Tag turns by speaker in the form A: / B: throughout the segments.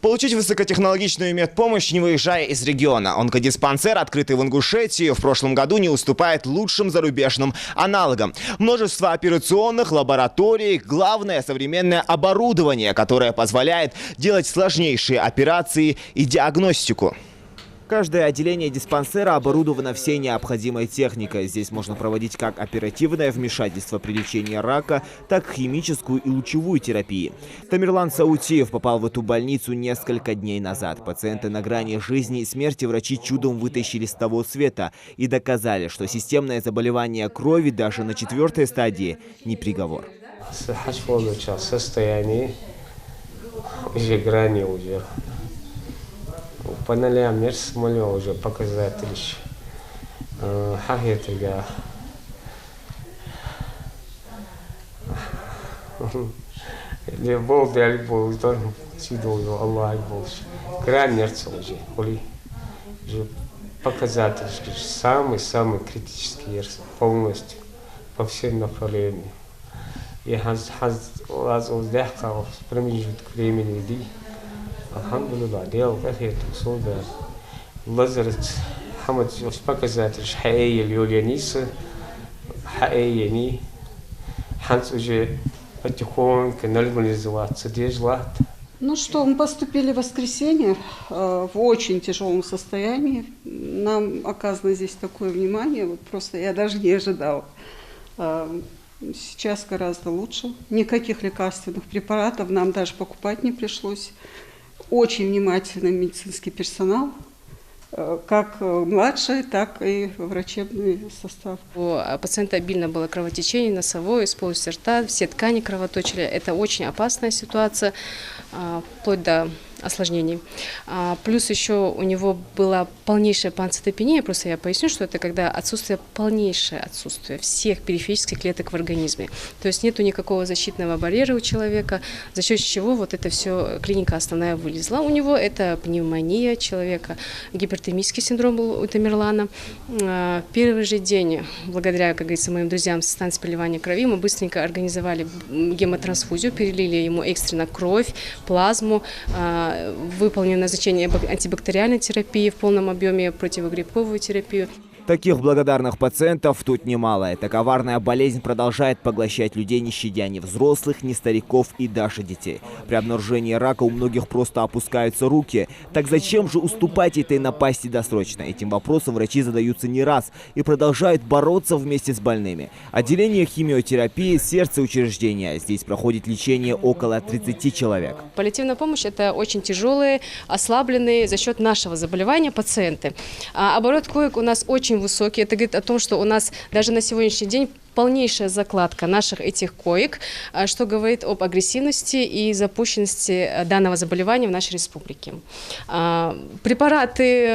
A: Получить высокотехнологичную медпомощь, не выезжая из региона. Онкодиспансер, открытый в Ингушетии, в прошлом году не уступает лучшим зарубежным аналогам. Множество операционных, лабораторий, главное – современное оборудование, которое позволяет делать сложнейшие операции и диагностику. Каждое отделение диспансера оборудовано всей необходимой техникой. Здесь можно проводить как оперативное вмешательство при лечении рака, так и химическую и лучевую терапии. Тамерлан Саутиев попал в эту больницу несколько дней назад. Пациенты на грани жизни и смерти врачи чудом вытащили с того света и доказали, что системное заболевание крови даже на 4-й стадии не приговор.
B: По нолям мир смолил уже показатель еще. Хахетага. Любовь, да любовь, то сидел Аллах больше. Граница уже, уже показатель, самый критический полностью по всем направлениям. Я раз уздехал в промежуток времени иди. Алхамдулилlah, делал какие-то условия. Лазарец, Хамад, показатель, Хаэя, Льюляниса, Хаэя, ни. Ханс уже потихоньку нормализоваться, дежлат.
C: Ну что, мы поступили в воскресенье в очень тяжелом состоянии. Нам оказано здесь такое внимание, вот просто я даже не ожидала. Сейчас гораздо лучше. Никаких лекарственных препаратов нам даже покупать не пришлось. Очень внимательный медицинский персонал, как младший, так и врачебный состав.
D: У пациента обильно было кровотечение носовое, из полости рта, все ткани кровоточили. Это очень опасная ситуация, вплоть до осложнений. Плюс еще у него была полнейшая панцитопения, просто я поясню, что это когда полнейшее отсутствие всех периферических клеток в организме. То есть нету никакого защитного барьера у человека, за счет чего вот это все клиника основная вылезла. У него это пневмония человека, гипертонический синдром был у Тамерлана. Первый же день, благодаря, как говорится, моим друзьям со станции переливания крови, мы быстренько организовали гемотрансфузию, перелили ему экстренно кровь, плазму, выполнено назначение антибактериальной терапии в полном объеме, противогрибковую терапию.
A: Таких благодарных пациентов тут немало. Эта коварная болезнь продолжает поглощать людей, не щадя ни взрослых, ни стариков и даже детей. При обнаружении рака у многих просто опускаются руки. Так зачем же уступать этой напасти досрочно? Этим вопросом врачи задаются не раз и продолжают бороться вместе с больными. Отделение химиотерапии, сердце учреждения. Здесь проходит лечение около 30 человек.
D: Паллиативная помощь – это очень тяжелые, ослабленные за счет нашего заболевания пациенты. Оборот коек у нас очень высокий. Это говорит о том, что у нас даже на сегодняшний день полнейшая закладка наших этих коек, что говорит об агрессивности и запущенности данного заболевания в нашей республике. Препараты,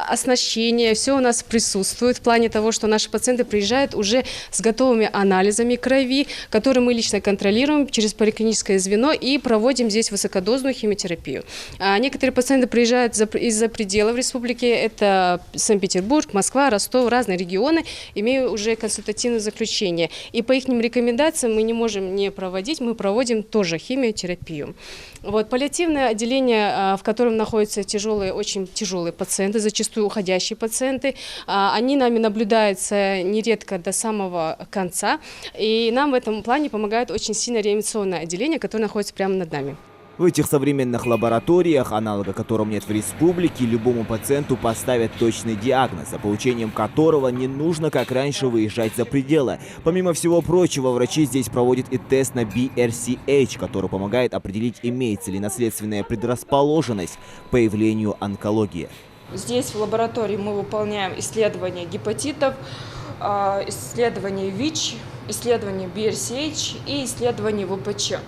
D: оснащение, все у нас присутствует в плане того, что наши пациенты приезжают уже с готовыми анализами крови, которые мы лично контролируем через поликлиническое звено и проводим здесь высокодозную химиотерапию. Некоторые пациенты приезжают из-за пределов республики, это Санкт-Петербург, Москва, Ростов, разные регионы, имеют уже консультативное заключение. И по их рекомендациям мы не можем не проводить, мы проводим тоже химиотерапию. Вот, паллиативное отделение, в котором находятся очень тяжелые пациенты, зачастую уходящие пациенты, они нами наблюдаются нередко до самого конца. И нам в этом плане помогает очень сильно реанимационное отделение, которое находится прямо над нами.
A: В этих современных лабораториях, аналога которым нет в республике, любому пациенту поставят точный диагноз, за получением которого не нужно, как раньше, выезжать за пределы. Помимо всего прочего, врачи здесь проводят и тест на BRCA, который помогает определить, имеется ли наследственная предрасположенность к появлению онкологии.
E: Здесь в лаборатории мы выполняем исследования гепатитов, исследования ВИЧ, исследования BRCA и исследования ВПЧ.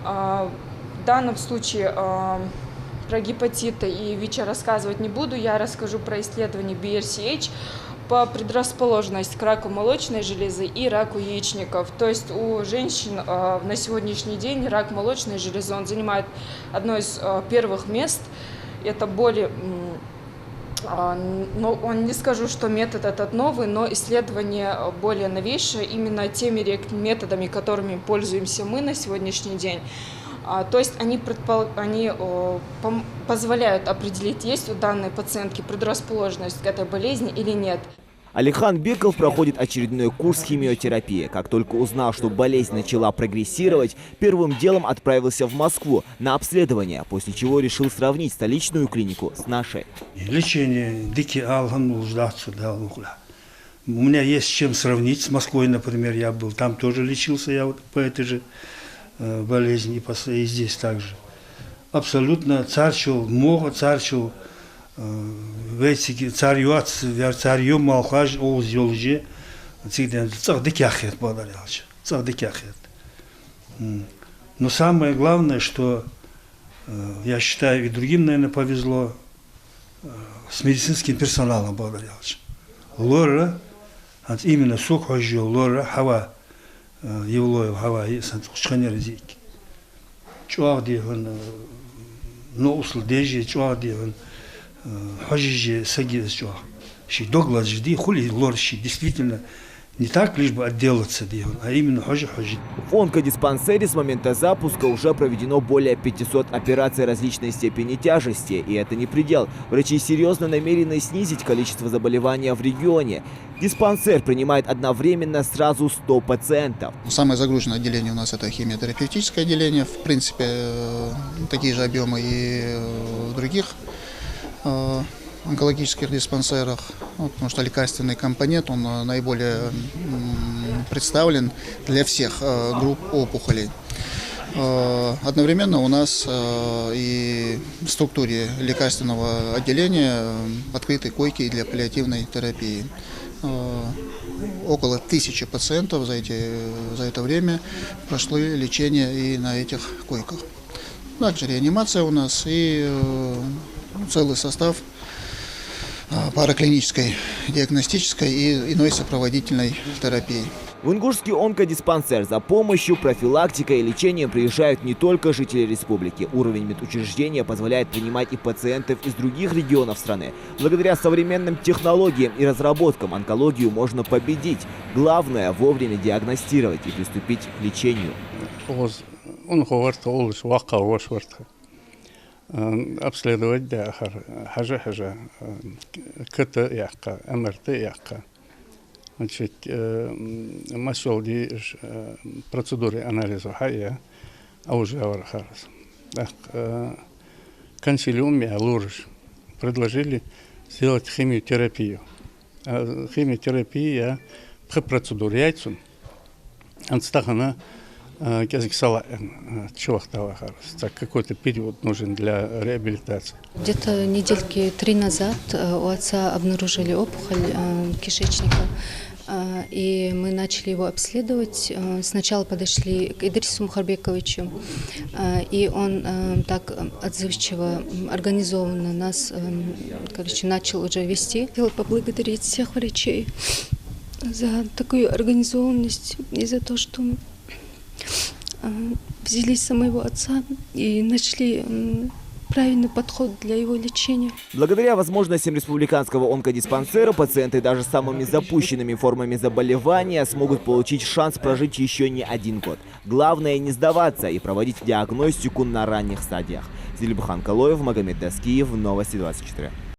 E: В данном случае про гепатиты и ВИЧ рассказывать не буду, я расскажу про исследование BRCA по предрасположенности к раку молочной железы и раку яичников. То есть у женщин на сегодняшний день рак молочной железы, он занимает одно из первых мест. Это более Но не скажу, что метод этот новый, но исследование более новейшее именно теми методами, которыми пользуемся мы на сегодняшний день. То есть они позволяют определить, есть у данной пациентки предрасположенность к этой болезни или нет.
A: Алихан Беков проходит очередной курс химиотерапии. Как только узнал, что болезнь начала прогрессировать, первым делом отправился в Москву на обследование, после чего решил сравнить столичную клинику с нашей.
F: Лечение у меня есть с чем сравнить. С Москвой, например, я был. Там тоже лечился я вот по этой же болезни и здесь также. Абсолютно царчил, много царчил. Царью малхаж оз йолже цагдыкяхет бадарялч цагдыкяхет. Но самое главное, что я считаю, и другим, наверное, повезло, с медицинским персоналом бадарялч. Лора, именно сухожо лора хава евлоев хава и санцушханерзик. Чуавдиван, но услдежи чуавдиван. Действительно не так лишь бы отделаться, а именно
A: В онкодиспансере с момента запуска уже проведено более 500 операций различной степени тяжести. И это не предел. Врачи серьезно намерены снизить количество заболевания в регионе. Диспансер принимает одновременно сразу 100 пациентов.
G: Самое загруженное отделение у нас это химиотерапевтическое отделение. В принципе, такие же объемы и в других онкологических диспансерах, потому что лекарственный компонент, он наиболее представлен для всех групп опухолей. Одновременно у нас и в структуре лекарственного отделения открыты койки для паллиативной терапии. Около 1000 пациентов за это время прошли лечение и на этих койках. Также реанимация у нас и целый состав параклинической, диагностической и иной сопроводительной терапии.
A: В Ингушский онкодиспансер за помощью, профилактикой и лечением приезжают не только жители республики. Уровень медучреждения позволяет принимать и пациентов из других регионов страны. Благодаря современным технологиям и разработкам онкологию можно победить. Главное – вовремя диагностировать и приступить к лечению.
H: Обследовать да хажа КТ яхка, МРТ яхка. Значит, масол ди процедуры анализа хая, а уже авархарас. Консилиуме лурж предложили сделать химиотерапию. Химиотерапия при процедуре яйцун анстахана какой-то период нужен для реабилитации.
I: Где-то недельки 3 назад у отца обнаружили опухоль кишечника, и мы начали его обследовать. Сначала подошли к Идрису Мухарбековичу, и он так отзывчиво, организованно нас, начал уже вести. Хотела поблагодарить всех врачей за такую организованность и за то, что взялись за моего отца и нашли правильный подход для его лечения.
A: Благодаря возможностям республиканского онкодиспансера пациенты даже с самыми запущенными формами заболевания смогут получить шанс прожить еще не 1 год. Главное не сдаваться и проводить диагностику на ранних стадиях. Зильбхан Калоев, Магомед Даскиев, Новости 24.